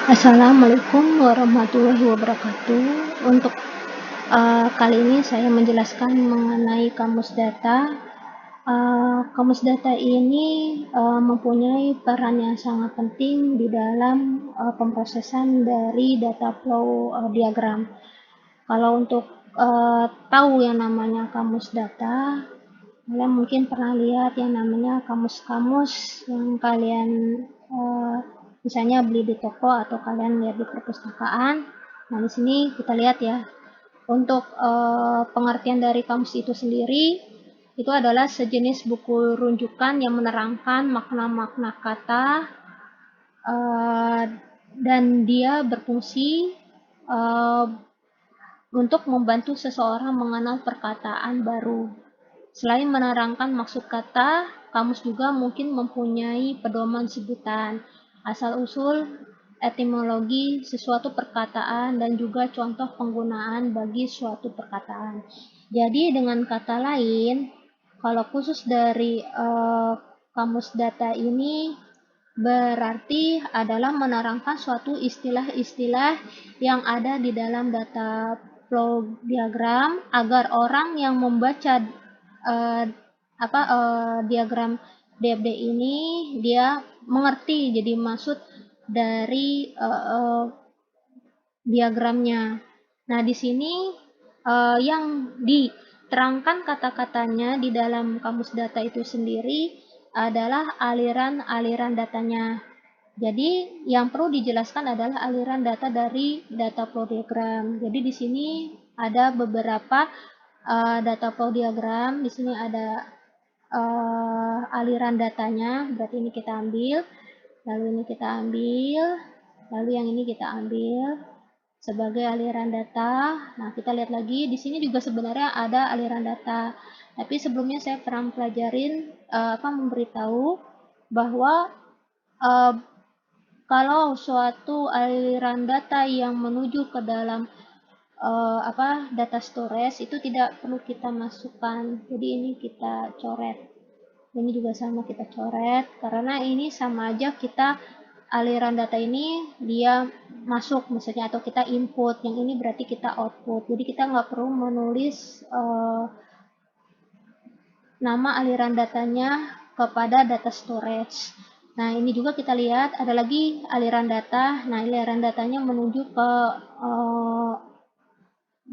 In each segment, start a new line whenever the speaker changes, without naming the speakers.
Assalamualaikum warahmatullahi wabarakatuh. Untuk kali ini saya menjelaskan mengenai kamus data. Kamus data ini mempunyai peran yang sangat penting di dalam pemrosesan dari data flow diagram. Kalau untuk tahu yang namanya kamus data, kalian mungkin pernah lihat yang namanya kamus-kamus yang kalian misalnya beli di toko atau kalian lihat di perpustakaan. Nah, di sini kita lihat ya. Untuk pengertian dari kamus itu sendiri, itu adalah sejenis buku rujukan yang menerangkan makna-makna kata dan dia berfungsi untuk membantu seseorang mengenal perkataan baru. Selain menerangkan maksud kata, kamus juga mungkin mempunyai pedoman sebutan, asal-usul, etimologi sesuatu perkataan, dan juga contoh penggunaan bagi suatu perkataan. Jadi dengan kata lain, kalau khusus dari kamus data ini berarti adalah menerangkan suatu istilah-istilah yang ada di dalam data flow diagram agar orang yang membaca diagram DFD ini dia mengerti jadi maksud dari diagramnya. Nah, di sini yang diterangkan kata-katanya di dalam kamus data itu sendiri adalah aliran-aliran datanya. Jadi yang perlu dijelaskan adalah aliran data dari data flow diagram. Jadi di sini ada beberapa data flow diagram. Di sini ada aliran datanya, berarti ini kita ambil, lalu ini kita ambil, lalu yang ini kita ambil sebagai aliran data. Nah, kita lihat lagi di sini juga sebenarnya ada aliran data. Tapi sebelumnya saya pernah pelajarin memberitahu bahwa kalau suatu aliran data yang menuju ke dalam data storage itu tidak perlu kita masukkan. Jadi ini kita coret. Ini juga sama kita coret karena ini sama aja kita aliran data ini dia masuk misalnya atau kita input, yang ini berarti kita output. Jadi kita nggak perlu menulis nama aliran datanya kepada data storage. Nah, ini juga kita lihat ada lagi aliran data. Nah, aliran datanya menuju ke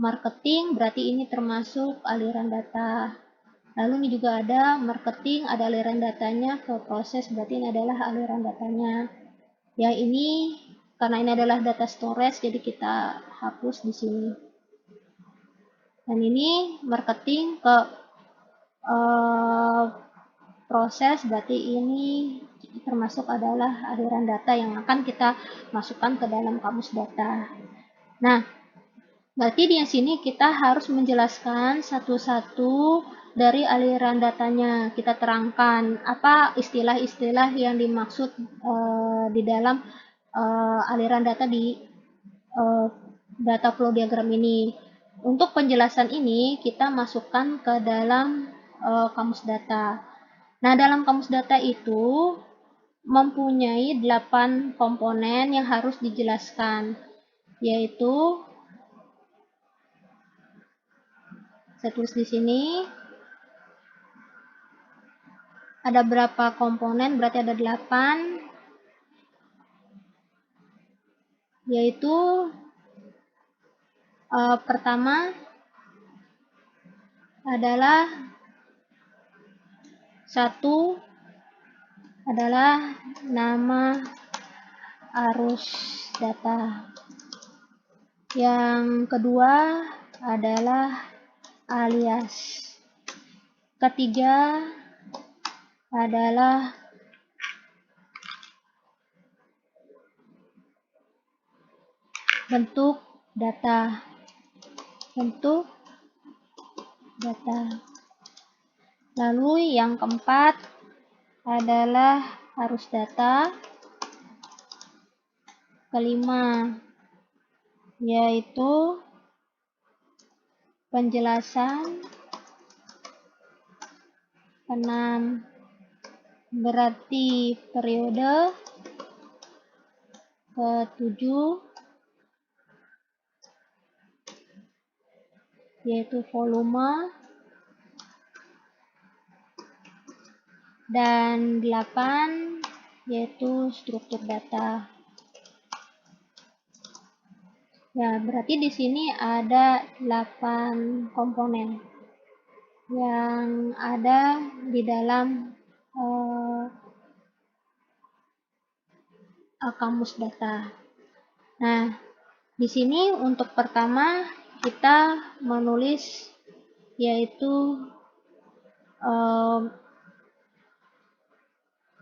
marketing, berarti ini termasuk aliran data. Lalu ini juga ada marketing, ada aliran datanya ke proses, berarti ini adalah aliran datanya. Ya, ini karena ini adalah data storage, jadi kita hapus di sini. Dan ini marketing ke proses, berarti ini termasuk adalah aliran data yang akan kita masukkan ke dalam kamus data. Nah, berarti di sini kita harus menjelaskan satu-satu dari aliran datanya. Kita terangkan apa istilah-istilah yang dimaksud di dalam aliran data di data flow diagram ini. Untuk penjelasan ini kita masukkan ke dalam kamus data. Nah, dalam kamus data itu mempunyai 8 komponen yang harus dijelaskan, yaitu saya tulis di sini ada berapa komponen, berarti ada 8, yaitu pertama adalah satu adalah nama arus data. Yang kedua adalah alias. Ketiga adalah bentuk data. Bentuk data. Lalu yang keempat adalah arus data. Kelima yaitu penjelasan. 6 berarti periode. ke-7 yaitu volume, dan 8 yaitu struktur data. Ya, berarti di sini ada 8 komponen yang ada di dalam kamus data. Nah, di sini untuk pertama kita menulis yaitu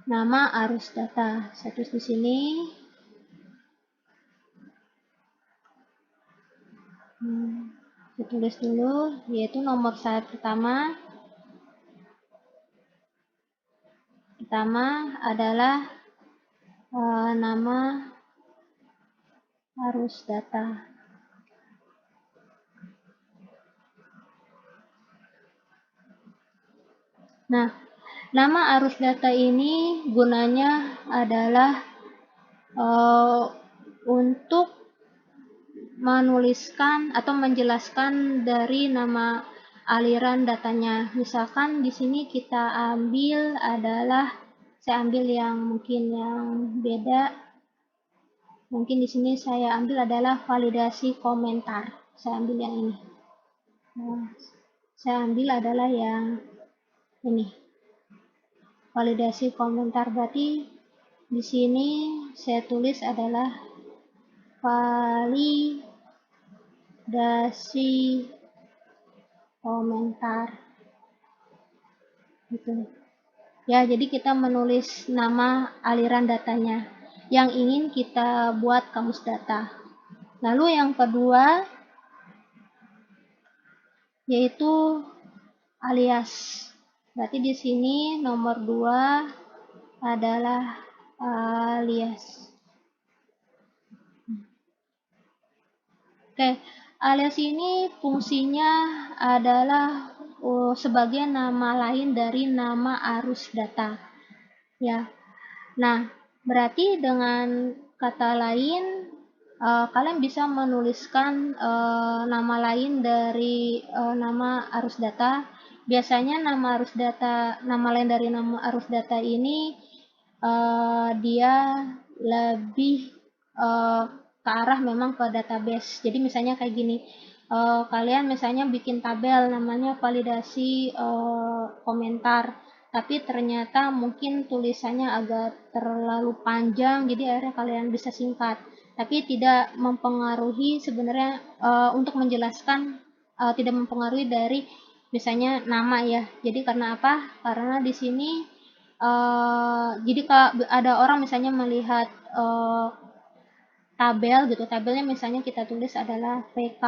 nama arus data. Saya tulis di sini. Saya tulis dulu yaitu nomor saya pertama adalah nama arus data. Nah, nama arus data ini gunanya adalah untuk menuliskan atau menjelaskan dari nama aliran datanya. Misalkan di sini kita ambil saya ambil yang mungkin yang beda. Mungkin di sini saya ambil adalah validasi komentar. Saya ambil yang ini. Nah, saya ambil adalah yang ini. Validasi komentar, berarti di sini saya tulis adalah validasi komentar gitu ya. Jadi kita menulis nama aliran datanya yang ingin kita buat kamus data. Lalu yang kedua yaitu alias. Berarti di sini nomor 2 adalah alias. Oke, alias ini fungsinya adalah sebagai nama lain dari nama arus data. Ya. Nah, berarti dengan kata lain kalian bisa menuliskan nama lain dari nama arus data. Biasanya nama lain dari nama arus data ini dia lebih ke arah memang ke database. Jadi misalnya kayak gini, kalian misalnya bikin tabel namanya validasi komentar, tapi ternyata mungkin tulisannya agak terlalu panjang, jadi akhirnya kalian bisa singkat, tapi tidak mempengaruhi sebenarnya untuk menjelaskan, tidak mempengaruhi dari misalnya nama ya. Jadi karena apa? Karena di sini jadi ada orang misalnya melihat tabel gitu, tabelnya misalnya kita tulis adalah VK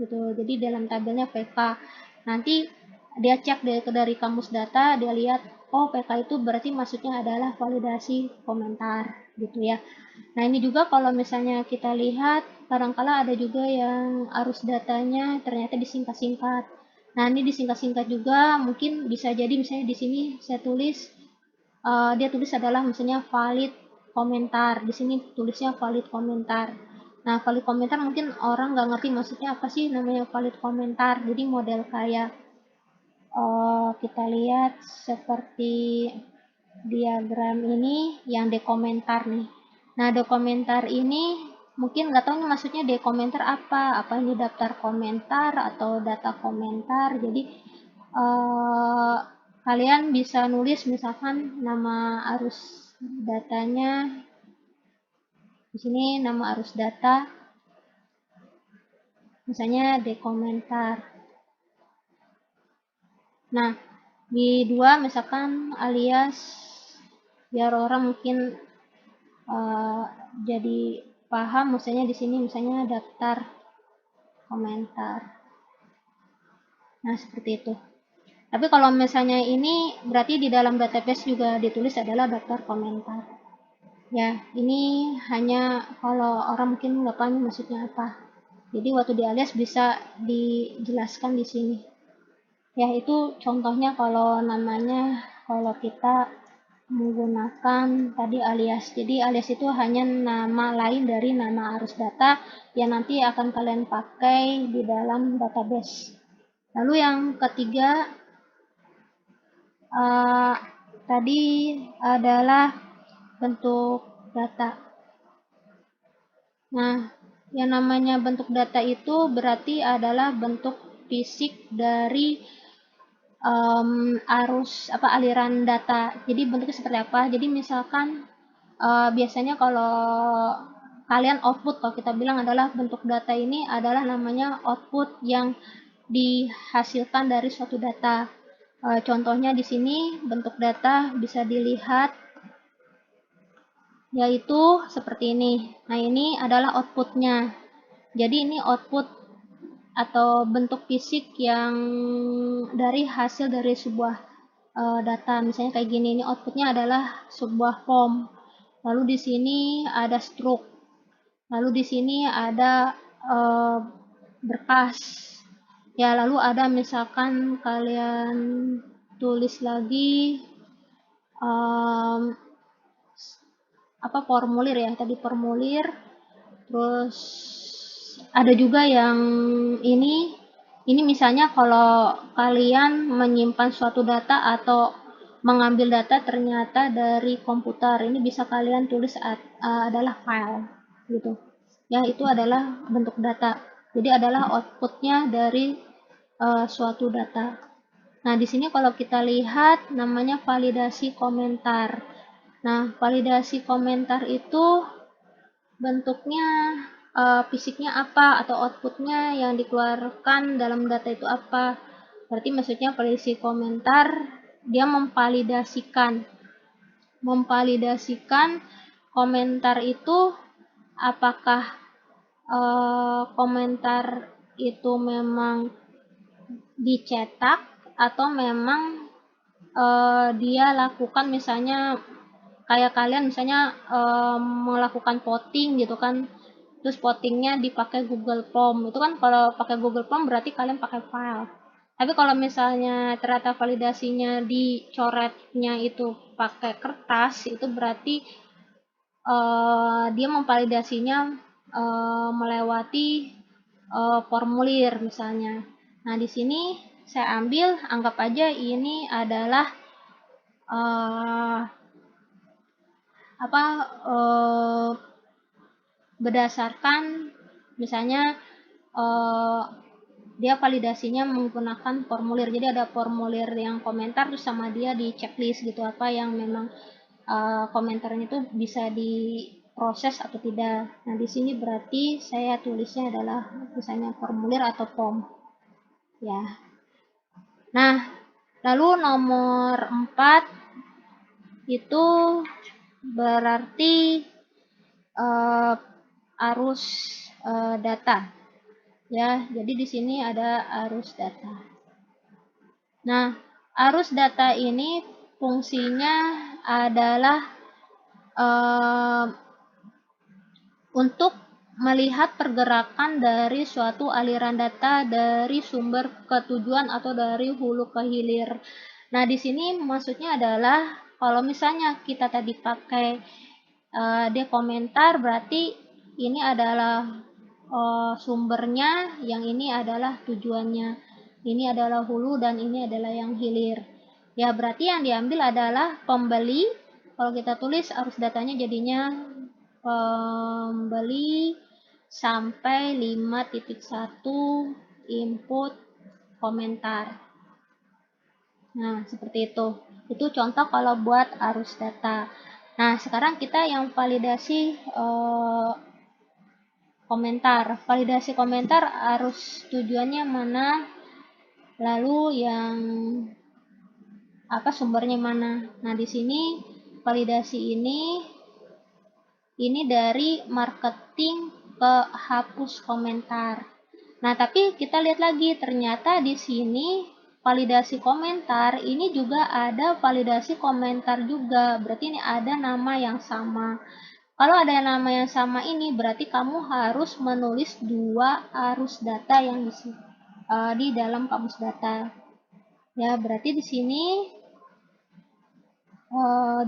gitu, jadi dalam tabelnya VK, nanti dia cek dari kamus data, dia lihat oh PK itu berarti maksudnya adalah validasi komentar gitu ya. Nah ini juga kalau misalnya kita lihat kadangkala ada juga yang arus datanya ternyata disingkat-singkat. Nah ini disingkat-singkat juga mungkin bisa jadi misalnya di sini saya tulis dia tulis adalah misalnya valid komentar, di sini tulisnya valid komentar. Nah valid komentar mungkin orang nggak ngerti maksudnya apa sih namanya valid komentar, jadi model kayak kita lihat seperti diagram ini yang dekomentar nih. Nah dekomentar ini mungkin nggak tahu nih maksudnya dekomentar apa ini daftar komentar atau data komentar. Jadi kalian bisa nulis misalkan nama arus datanya di sini, nama arus data misalnya dekomentar. Nah di 2 misalkan alias biar orang mungkin jadi paham, misalnya di sini misalnya daftar komentar. Nah seperti itu. Tapi kalau misalnya ini berarti di dalam database juga ditulis adalah daftar komentar. Ya, ini hanya kalau orang mungkin nggak paham maksudnya apa. Jadi waktu di alias bisa dijelaskan di sini. Ya, itu contohnya kalau namanya kalau kita menggunakan tadi alias. Jadi alias itu hanya nama lain dari nama arus data yang nanti akan kalian pakai di dalam database. Lalu yang ketiga tadi adalah bentuk data. Nah, yang namanya bentuk data itu berarti adalah bentuk fisik dari aliran data. Jadi bentuknya seperti apa? Jadi misalkan biasanya kalau kalian output, kalau kita bilang adalah bentuk data ini adalah namanya output yang dihasilkan dari suatu data. Contohnya di sini bentuk data bisa dilihat yaitu seperti ini. Nah, ini adalah outputnya. Jadi ini output atau bentuk fisik yang dari hasil dari sebuah data. Misalnya kayak gini, ini outputnya adalah sebuah form. Lalu di sini ada stroke. Lalu di sini ada berkas. Ya, lalu ada misalkan kalian tulis lagi formulir ya, tadi formulir. Terus ada juga yang ini misalnya kalau kalian menyimpan suatu data atau mengambil data ternyata dari komputer, ini bisa kalian tulis adalah file gitu ya, itu adalah bentuk data. Jadi adalah outputnya dari suatu data. Nah, di sini kalau kita lihat namanya validasi komentar. Nah, validasi komentar itu bentuknya fisiknya apa atau outputnya yang dikeluarkan dalam data itu apa. Berarti maksudnya validasi komentar dia memvalidasikan komentar itu apakah komentar itu memang dicetak atau memang dia lakukan, misalnya kayak kalian misalnya melakukan voting gitu kan, terus votingnya dipakai Google Form. Itu kan kalau pakai Google Form berarti kalian pakai file. Tapi kalau misalnya ternyata validasinya dicoretnya itu pakai kertas, itu berarti dia memvalidasinya melewati formulir misalnya. Nah, di sini saya ambil, anggap aja ini adalah berdasarkan misalnya dia validasinya menggunakan formulir. Jadi ada formulir yang komentar terus sama dia di checklist gitu, apa yang memang komentarnya itu bisa diproses atau tidak. Nah, di sini berarti saya tulisnya adalah misalnya formulir atau form ya. Nah, lalu nomor 4 itu berarti arus data ya. Jadi di sini ada arus data. Nah, arus data ini fungsinya adalah untuk melihat pergerakan dari suatu aliran data dari sumber ke tujuan atau dari hulu ke hilir. Nah, di sini maksudnya adalah kalau misalnya kita tadi pakai dia komentar, berarti ini adalah sumbernya, yang ini adalah tujuannya, ini adalah hulu dan ini adalah yang hilir ya. Berarti yang diambil adalah pembeli. Kalau kita tulis arus datanya jadinya pembeli sampai 5.1 input komentar. Nah, seperti itu. Itu contoh kalau buat arus data. Nah, sekarang kita yang validasi komentar. Validasi komentar arus tujuannya mana, lalu yang sumbernya mana. Nah, di sini validasi ini dari marketing ke hapus komentar. Nah, tapi kita lihat lagi, ternyata di sini validasi komentar ini juga ada validasi komentar juga. Berarti ini ada nama yang sama. Kalau ada nama yang sama ini berarti kamu harus menulis 2 arus data yang di dalam kamus data. Ya, berarti di sini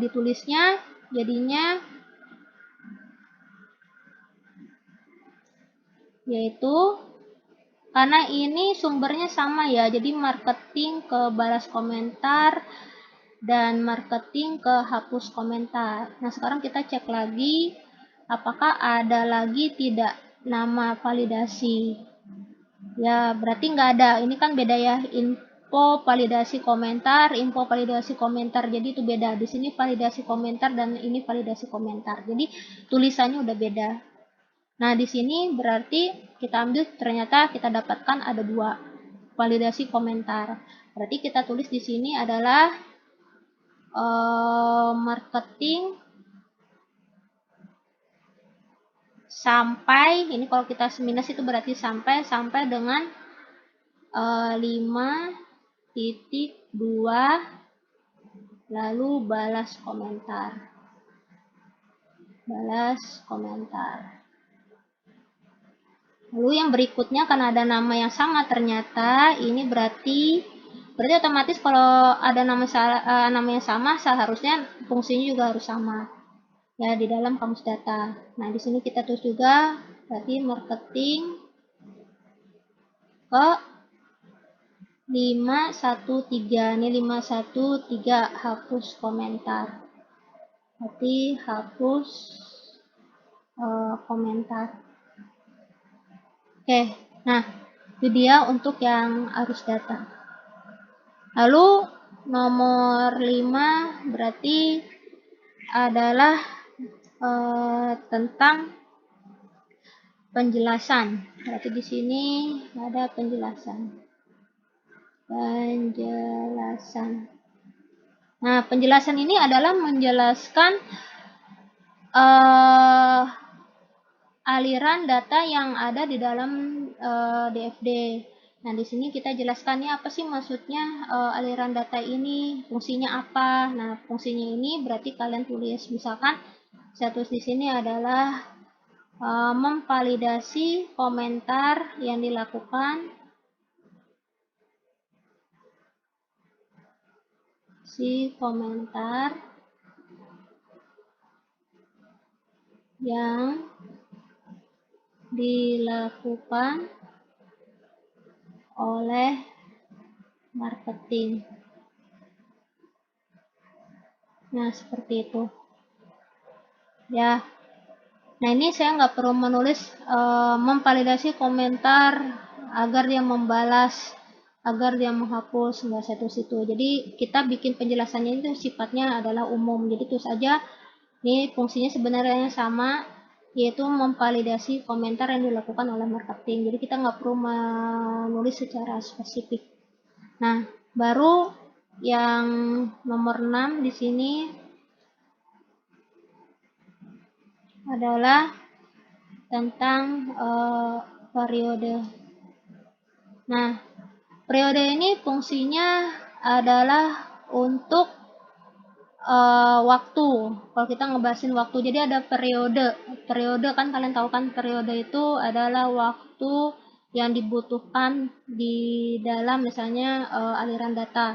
ditulisnya jadinya yaitu karena ini sumbernya sama ya, jadi marketing ke balas komentar dan marketing ke hapus komentar. Nah, sekarang kita cek lagi apakah ada lagi tidak nama validasi. Ya, berarti nggak ada. Ini kan beda ya, info validasi komentar, info validasi komentar. Jadi itu beda. Di sini validasi komentar dan ini validasi komentar. Jadi tulisannya udah beda. Nah, di sini berarti kita ambil, ternyata kita dapatkan ada 2 validasi komentar. Berarti kita tulis di sini adalah marketing sampai, ini kalau kita minus itu berarti sampai dengan 5.2 lalu balas komentar. Lalu yang berikutnya karena ada nama yang sama, ternyata ini berarti otomatis kalau ada nama yang sama seharusnya fungsinya juga harus sama ya di dalam kamus data. Nah, di sini kita tulis juga berarti marketing ke 513. Ini 513 hapus komentar. Berarti hapus komentar. Oke, nah itu dia untuk yang arus data. Lalu nomor 5 berarti adalah tentang penjelasan. Berarti di sini ada penjelasan. Nah, penjelasan ini adalah menjelaskan aliran data yang ada di dalam DFD. Nah, di sini kita jelaskan ya apa sih maksudnya aliran data ini, fungsinya apa. Nah, fungsinya ini berarti kalian tulis, misalkan saya tulis di sini adalah memvalidasi komentar yang dilakukan oleh marketing. Nah, seperti itu ya. Nah, ini saya nggak perlu menulis memvalidasi komentar agar dia membalas, agar dia menghapus, nggak saya tulis itu. Jadi kita bikin penjelasannya itu sifatnya adalah umum. Jadi terus aja ini fungsinya sebenarnya sama, yaitu memvalidasi komentar yang dilakukan oleh marketing. Jadi kita nggak perlu menulis secara spesifik. Nah, baru yang nomor 6 di sini adalah tentang periode. Nah, periode ini fungsinya adalah untuk waktu. Kalau kita ngebahasin waktu, jadi ada periode. Periode kan kalian tahu kan, periode itu adalah waktu yang dibutuhkan di dalam misalnya aliran data.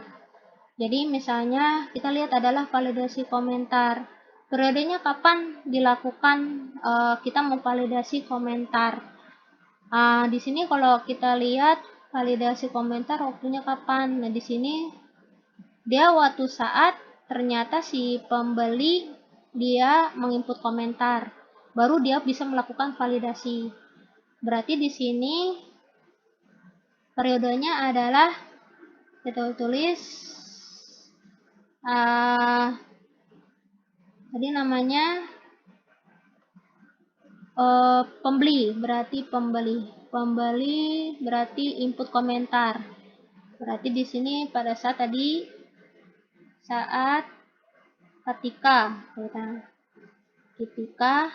Jadi misalnya kita lihat adalah validasi komentar. Periodenya kapan dilakukan kita memvalidasi komentar. Di sini kalau kita lihat validasi komentar waktunya kapan. Nah, di sini dia waktu saat ternyata si pembeli dia menginput komentar, baru dia bisa melakukan validasi. Berarti di sini periodenya adalah kita tulis tadi namanya pembeli, berarti pembeli berarti input komentar. Berarti di sini pada saat tadi ketika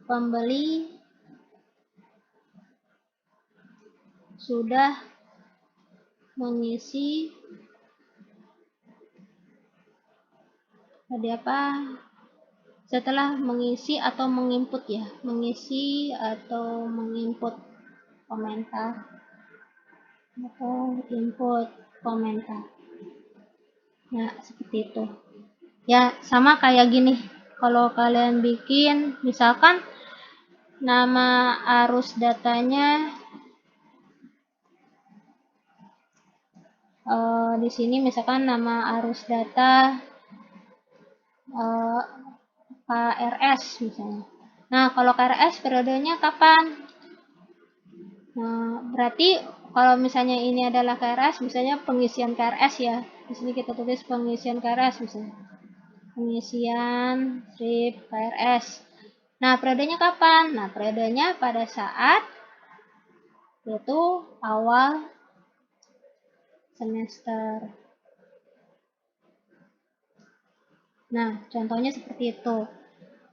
pembeli sudah mengisi setelah mengisi atau menginput ya, mengisi atau menginput komentar atau input komentar. Nah, seperti itu. Ya, sama kayak gini. Kalau kalian bikin, misalkan nama arus datanya di sini misalkan nama arus data eh, KRS misalnya. Nah, kalau KRS periodenya kapan? Nah, berarti kalau misalnya ini adalah KRS, misalnya pengisian KRS ya. Di sini kita tulis pengisian KRS misalnya. Pengisian strip KRS. Nah, periodenya kapan? Nah, periodenya pada saat itu awal semester. Nah, contohnya seperti itu.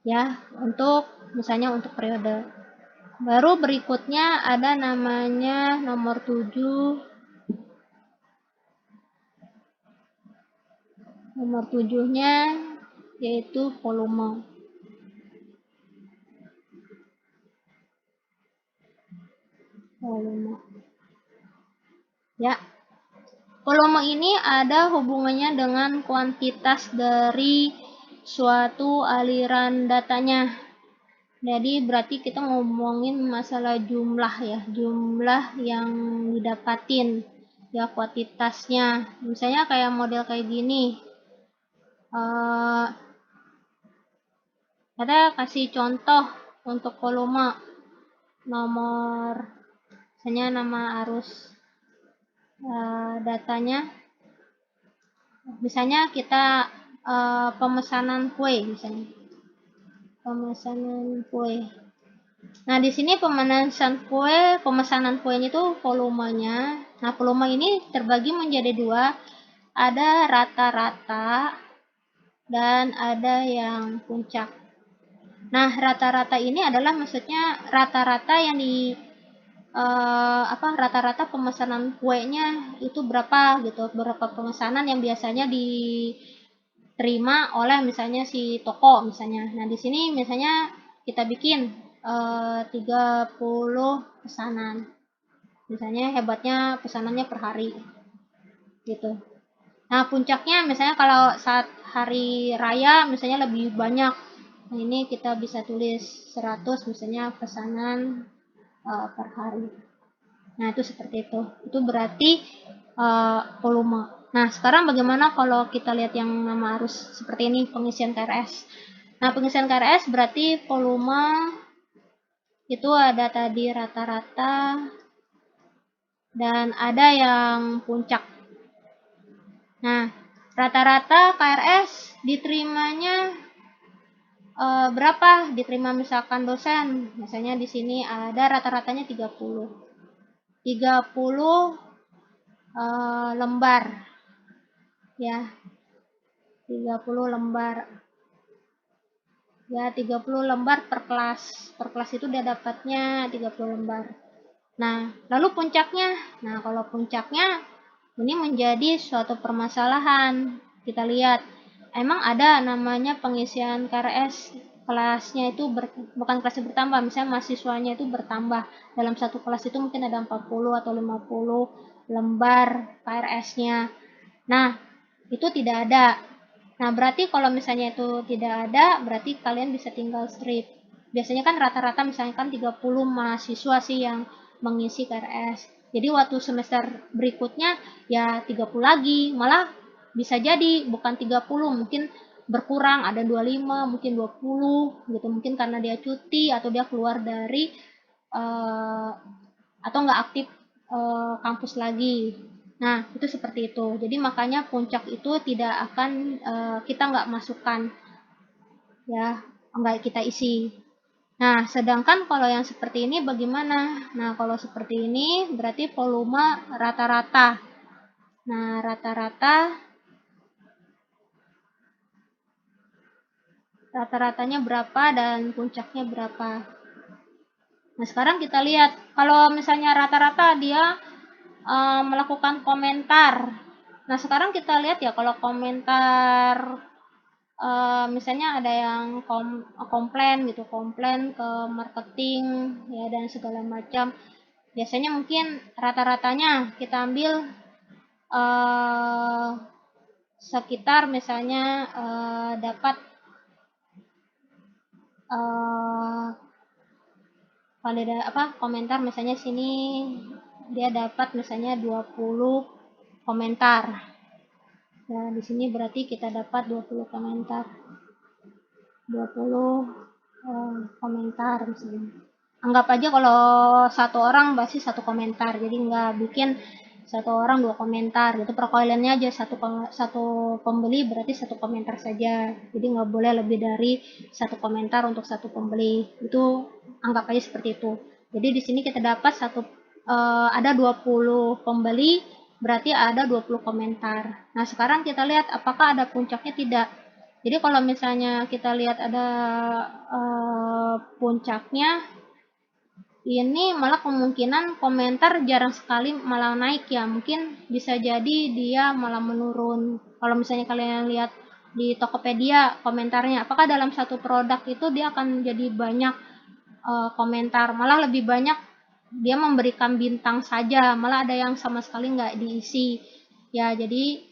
Ya, untuk misalnya untuk periode. Baru berikutnya ada namanya nomor 7. Nomor 7-nya yaitu volume. Volume. Ya, volume ini ada hubungannya dengan kuantitas dari suatu aliran datanya. Jadi berarti kita ngomongin masalah jumlah ya, jumlah yang didapatin, ya kuantitasnya. Misalnya kayak model kayak gini, kita kasih contoh untuk volume nomor, misalnya nama arus datanya, misalnya kita pemesanan kue, misalnya pemesanan kue. Nah, di sini pemesanan kuenya itu volumenya. Nah, volume ini terbagi menjadi dua, ada rata-rata dan ada yang puncak. Nah, rata-rata ini adalah maksudnya rata-rata yang di rata-rata pemesanan kuenya itu berapa gitu, berapa pemesanan yang biasanya diterima oleh misalnya si toko misalnya. Nah, di sini misalnya kita bikin 30 pesanan. Misalnya hebatnya pesanannya per hari gitu. Nah, puncaknya misalnya kalau saat hari raya misalnya lebih banyak. Nah, ini kita bisa tulis 100 misalnya pesanan per hari. Nah, itu seperti itu. Itu berarti volume. Nah, sekarang bagaimana kalau kita lihat yang nama arus seperti ini, pengisian KRS. Nah, pengisian KRS berarti volume itu ada tadi rata-rata dan ada yang puncak. Nah, rata-rata KRS diterimanya berapa? Diterima misalkan dosen. Misalnya di sini ada rata-ratanya 30. 30 lembar. Ya, 30 lembar. Ya, 30 lembar per kelas. Per kelas itu dia dapatnya 30 lembar. Nah, lalu puncaknya. Nah, kalau puncaknya ini menjadi suatu permasalahan. Kita lihat, emang ada namanya pengisian KRS kelasnya itu bukan kelasnya bertambah, misalnya mahasiswanya itu bertambah. Dalam satu kelas itu mungkin ada 40 atau 50 lembar KRS-nya. Nah, itu tidak ada. Nah, berarti kalau misalnya itu tidak ada, berarti kalian bisa tinggal strip. Biasanya kan rata-rata misalnya kan 30 mahasiswa sih yang mengisi KRS. Jadi waktu semester berikutnya ya 30 lagi, malah bisa jadi bukan 30, mungkin berkurang, ada 25, mungkin 20 gitu. Mungkin karena dia cuti atau dia keluar dari atau nggak aktif kampus lagi. Nah, itu seperti itu. Jadi makanya puncak itu tidak akan kita nggak masukkan, ya, nggak kita isi. Nah, sedangkan kalau yang seperti ini bagaimana? Nah, kalau seperti ini berarti volume rata-rata. Nah, rata-ratanya berapa dan puncaknya berapa. Nah, sekarang kita lihat kalau misalnya rata-rata dia melakukan komentar. Nah, sekarang kita lihat ya kalau komentar misalnya ada yang komplain gitu, komplain ke marketing ya dan segala macam. Biasanya mungkin rata-ratanya kita ambil sekitar misalnya dapat komentar, misalnya sini dia dapat misalnya 20 komentar. Nah, di sini berarti kita dapat 20 komentar. 20 komentar misalnya. Anggap aja kalau satu orang pasti satu komentar, jadi nggak bikin satu orang 2 komentar gitu. Perkaliannya aja satu pembeli berarti satu komentar saja, jadi nggak boleh lebih dari satu komentar untuk satu pembeli. Itu anggap aja seperti itu. Jadi di sini kita dapat ada 20 pembeli, berarti ada 20 komentar. Nah, sekarang kita lihat apakah ada puncaknya tidak. Jadi kalau misalnya kita lihat ada puncaknya, ini malah kemungkinan komentar jarang sekali malah naik ya, mungkin bisa jadi dia malah menurun. Kalau misalnya kalian lihat di Tokopedia komentarnya, apakah dalam satu produk itu dia akan jadi banyak komentar, malah lebih banyak dia memberikan bintang saja, malah ada yang sama sekali nggak diisi ya. Jadi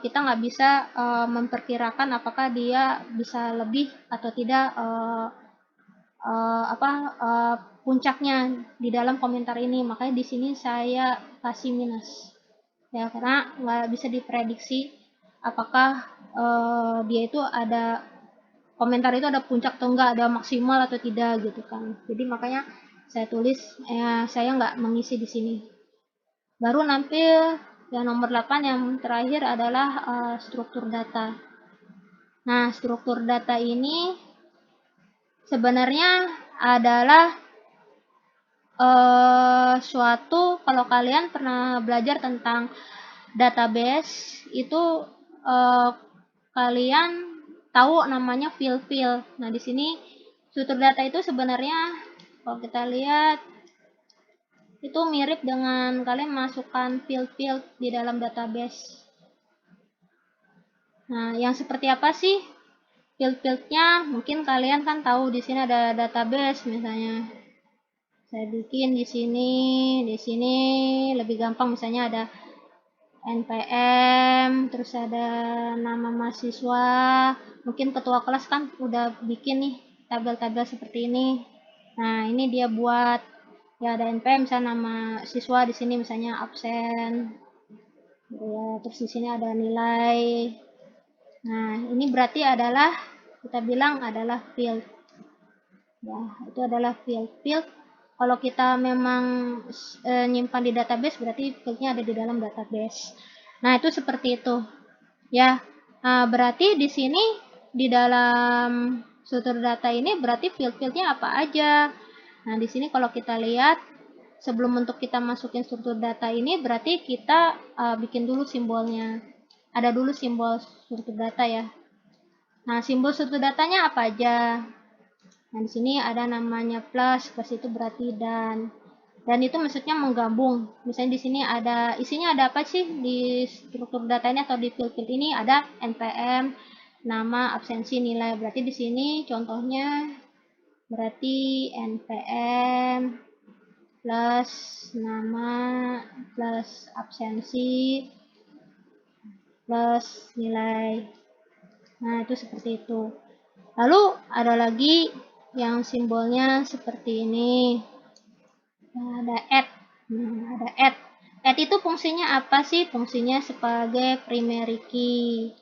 kita nggak bisa memperkirakan apakah dia bisa lebih atau tidak puncaknya di dalam komentar ini. Makanya di sini saya kasih minus ya, karena nggak bisa diprediksi apakah dia itu ada komentar itu ada puncak atau enggak, ada maksimal atau tidak gitu kan. Jadi makanya saya tulis saya nggak mengisi di sini. Baru nampil yang nomor 8 yang terakhir adalah struktur data. Nah, struktur data ini sebenarnya adalah suatu, kalau kalian pernah belajar tentang database itu kalian tahu namanya field. Nah, di sini struktur data itu sebenarnya kalau kita lihat itu mirip dengan kalian masukkan field di dalam database. Nah, yang seperti apa sih field-fieldnya? Mungkin kalian kan tahu di sini ada database misalnya. Saya bikin di sini lebih gampang, misalnya ada NPM, terus ada nama mahasiswa, mungkin ketua kelas kan udah bikin nih tabel-tabel seperti ini. Nah, ini dia buat ya, ada NPM misalnya nama siswa, di sini misalnya absen. Ya, terus di sini ada nilai. Nah, ini berarti adalah kita bilang adalah field. Ya, itu adalah field. Kalau kita memang nyimpan di database, berarti fieldnya ada di dalam database. Nah, itu seperti itu. Ya, berarti di sini di dalam struktur data ini berarti field-fieldnya apa aja. Nah, di sini kalau kita lihat sebelum untuk kita masukin struktur data ini, berarti kita bikin dulu simbolnya. Ada dulu simbol struktur data ya. Nah, simbol struktur datanya apa aja? Nah, di sini ada namanya plus itu berarti dan itu maksudnya menggabung. Misalnya di sini ada isinya ada apa sih di struktur data ini atau di field ini, ada NPM, nama, absensi, nilai. Berarti di sini contohnya berarti NPM plus nama plus absensi plus nilai. Nah, itu seperti itu. Lalu ada lagi yang simbolnya seperti ini. Nah, ada add. Ada add. Add itu fungsinya apa sih? Fungsinya sebagai primary key.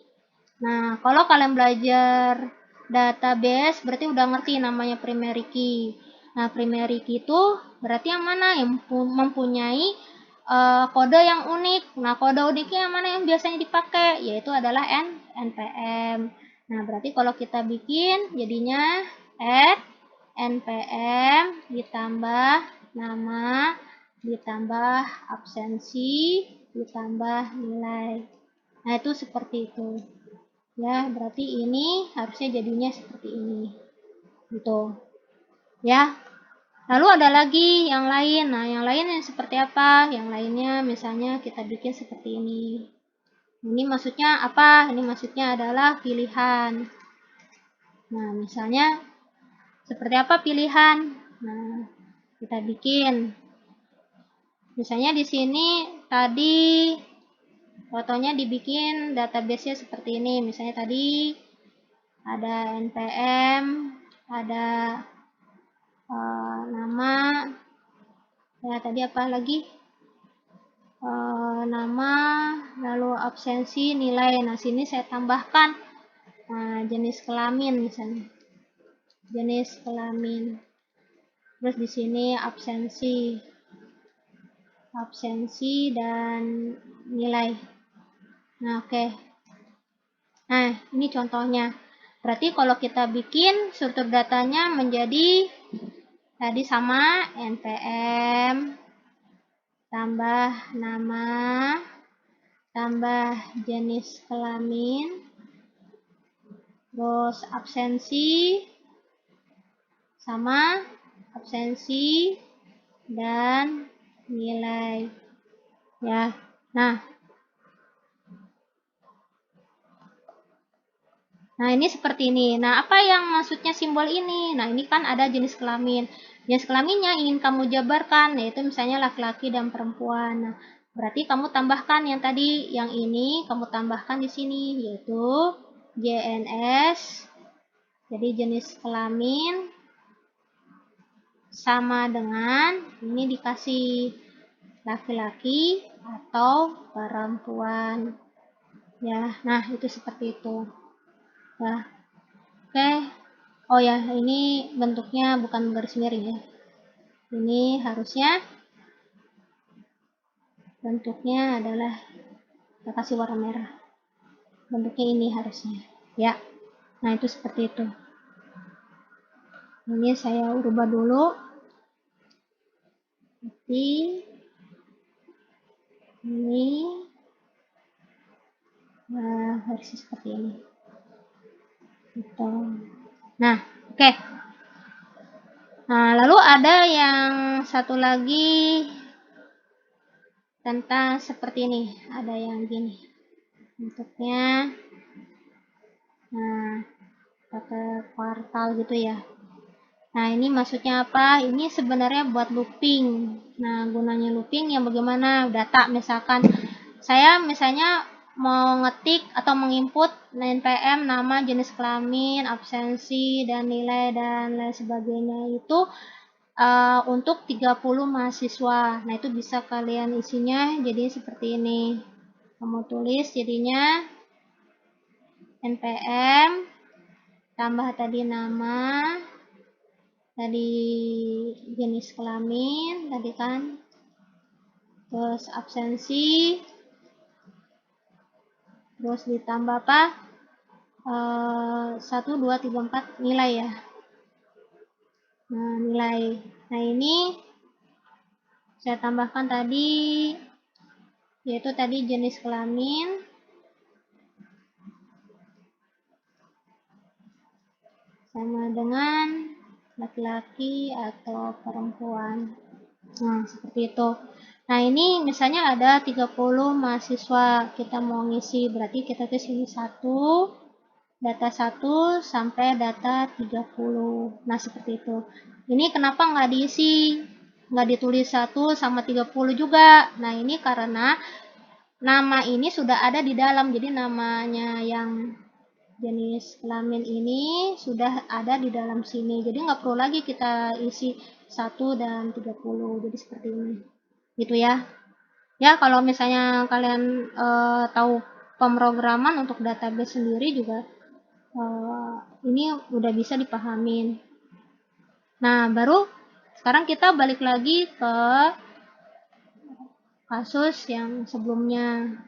Nah, kalau kalian belajar database berarti udah ngerti namanya primary key. Nah, primary key itu berarti yang mana? Yang mempunyai kode yang unik. Nah, kode uniknya yang mana yang biasanya dipakai? Yaitu adalah NPM. Nah, berarti kalau kita bikin jadinya add NPM ditambah nama ditambah absensi ditambah nilai. Nah, itu seperti itu. Ya, berarti ini harusnya jadinya seperti ini. Gitu. Ya. Lalu ada lagi yang lain. Nah, yang lain yang seperti apa? Yang lainnya misalnya kita bikin seperti ini. Ini maksudnya apa? Ini maksudnya adalah pilihan. Nah, misalnya seperti apa pilihan? Nah, kita bikin. Misalnya di sini tadi Fotonya dibikin database-nya seperti ini. Misalnya tadi ada npm, ada nama, ya tadi apa lagi? Nama, lalu absensi, nilai. Nah, sini saya tambahkan jenis kelamin misalnya. Jenis kelamin. Terus di sini absensi dan nilai. Nah, oke. Nah, ini contohnya. Berarti kalau kita bikin struktur datanya menjadi tadi sama npm tambah nama tambah jenis kelamin, terus absensi sama absensi dan nilai, ya. Nah, ini seperti ini. Nah, apa yang maksudnya simbol ini? Nah, ini kan ada jenis kelamin. Jenis kelaminnya ingin kamu jabarkan, yaitu misalnya laki-laki dan perempuan. Nah, berarti kamu tambahkan yang tadi, yang ini kamu tambahkan di sini, yaitu JNS. Jadi jenis kelamin sama dengan ini dikasih laki-laki atau perempuan. Ya, nah itu seperti itu. Ya. Oke. Oh ya, ini bentuknya bukan garis miring ya. Ini harusnya bentuknya adalah kita kasih warna merah. Bentuknya ini harusnya. Ya. Nah, itu seperti itu. Ini saya ubah dulu. Jadi ini versi seperti ini. Gitu. Nah, oke. Nah, lalu ada yang satu lagi tentang seperti ini. Ada yang gini. Bentuknya pakai kuartal gitu ya. Nah, ini maksudnya apa? Ini sebenarnya buat looping. Nah, gunanya looping yang bagaimana? Data misalkan saya misalnya mau ngetik atau menginput npm nama, jenis kelamin, absensi dan nilai dan lain sebagainya itu untuk 30 mahasiswa. Nah, itu bisa kalian isinya jadi seperti ini. Kamu tulis jadinya npm tambah tadi nama, tadi jenis kelamin tadi kan, terus absensi, terus ditambah apa, 1, 2, 3, 4 nilai ya. Nah, nilai. Nah, ini saya tambahkan tadi yaitu tadi jenis kelamin sama dengan laki-laki atau perempuan. Nah, seperti itu. Nah, ini misalnya ada 30 mahasiswa, kita mau ngisi, berarti kita tulis ini 1, data 1 sampai data 30. Nah, seperti itu. Ini kenapa nggak diisi? Nggak ditulis 1 sama 30 juga. Nah, ini karena nama ini sudah ada di dalam, jadi namanya yang jenis kelamin ini sudah ada di dalam sini, jadi nggak perlu lagi kita isi 1 dan 30, jadi seperti ini gitu ya. Ya, kalau misalnya kalian tahu pemrograman untuk database sendiri juga ini udah bisa dipahamin. Nah, baru sekarang kita balik lagi ke kasus yang sebelumnya.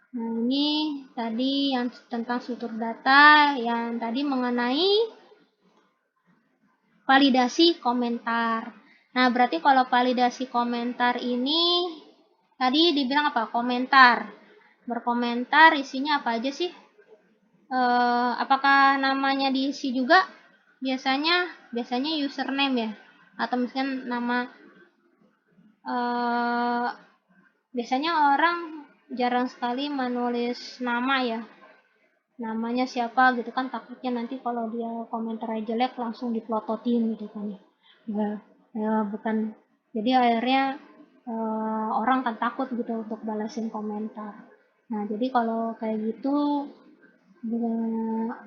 Nah, ini tadi yang tentang struktur data, yang tadi mengenai validasi komentar. Nah, berarti kalau validasi komentar ini tadi dibilang apa? Komentar. Berkomentar isinya apa aja sih? Apakah namanya diisi juga? Biasanya username ya, atau misalnya nama. Biasanya orang jarang sekali menulis nama ya, namanya siapa gitu kan, takutnya nanti kalau dia komentarnya jelek langsung diplototin gitu kan ya. Ya bukan, jadi akhirnya orang kan takut gitu untuk balasin komentar. Nah, jadi kalau kayak gitu,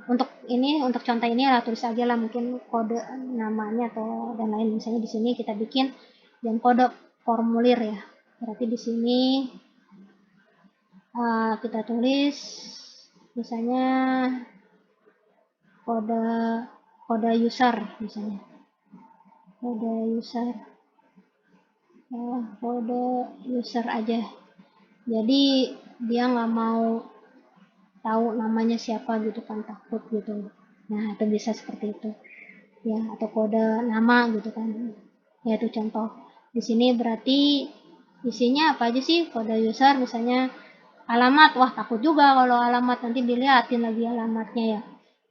untuk contoh ini lah tulis aja lah mungkin kode namanya atau dan lain. Misalnya di sini kita bikin dan kode formulir ya. Berarti di sini kita tulis misalnya kode kode user misalnya. Kode user. Kode user aja. Jadi dia nggak mau tahu namanya siapa gitu kan, takut gitu. Nah, itu bisa seperti itu. Ya, atau kode nama gitu kan. Ya, itu contoh. Di sini berarti isinya apa aja sih? Kode user misalnya alamat. Wah, takut juga kalau alamat nanti dilihatin lagi alamatnya ya.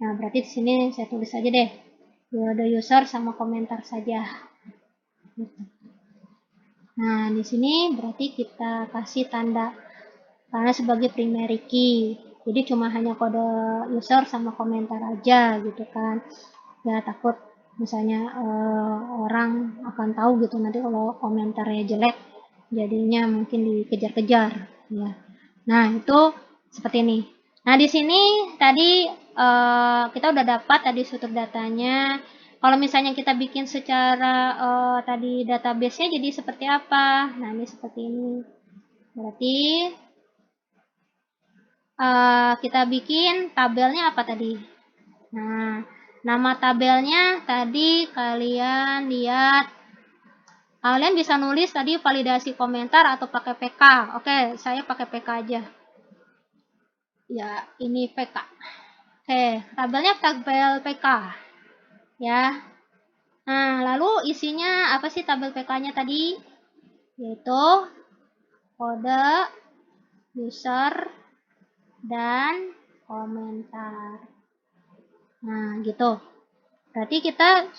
Nah, berarti di sini saya tulis aja deh. Kode user sama komentar saja. Nah, di sini berarti kita kasih tanda karena sebagai primary key. Jadi cuma hanya kode user sama komentar aja gitu kan. Ya takut misalnya orang akan tahu gitu nanti kalau komentarnya jelek jadinya mungkin dikejar-kejar ya. Nah, itu seperti ini. Nah, di sini tadi kita udah dapat tadi struktur datanya. Kalau misalnya kita bikin secara tadi database-nya jadi seperti apa? Nah, ini seperti ini. Berarti kita bikin tabelnya apa tadi? Nah, nama tabelnya tadi kalian lihat. Kalian bisa nulis tadi validasi komentar atau pakai PK. Oke, saya pakai PK aja. Ya, ini PK. Oke, tabelnya tabel PK. Ya. Nah, lalu isinya apa sih tabel PK-nya tadi? Yaitu kode, user, dan komentar. Nah, gitu. Berarti kita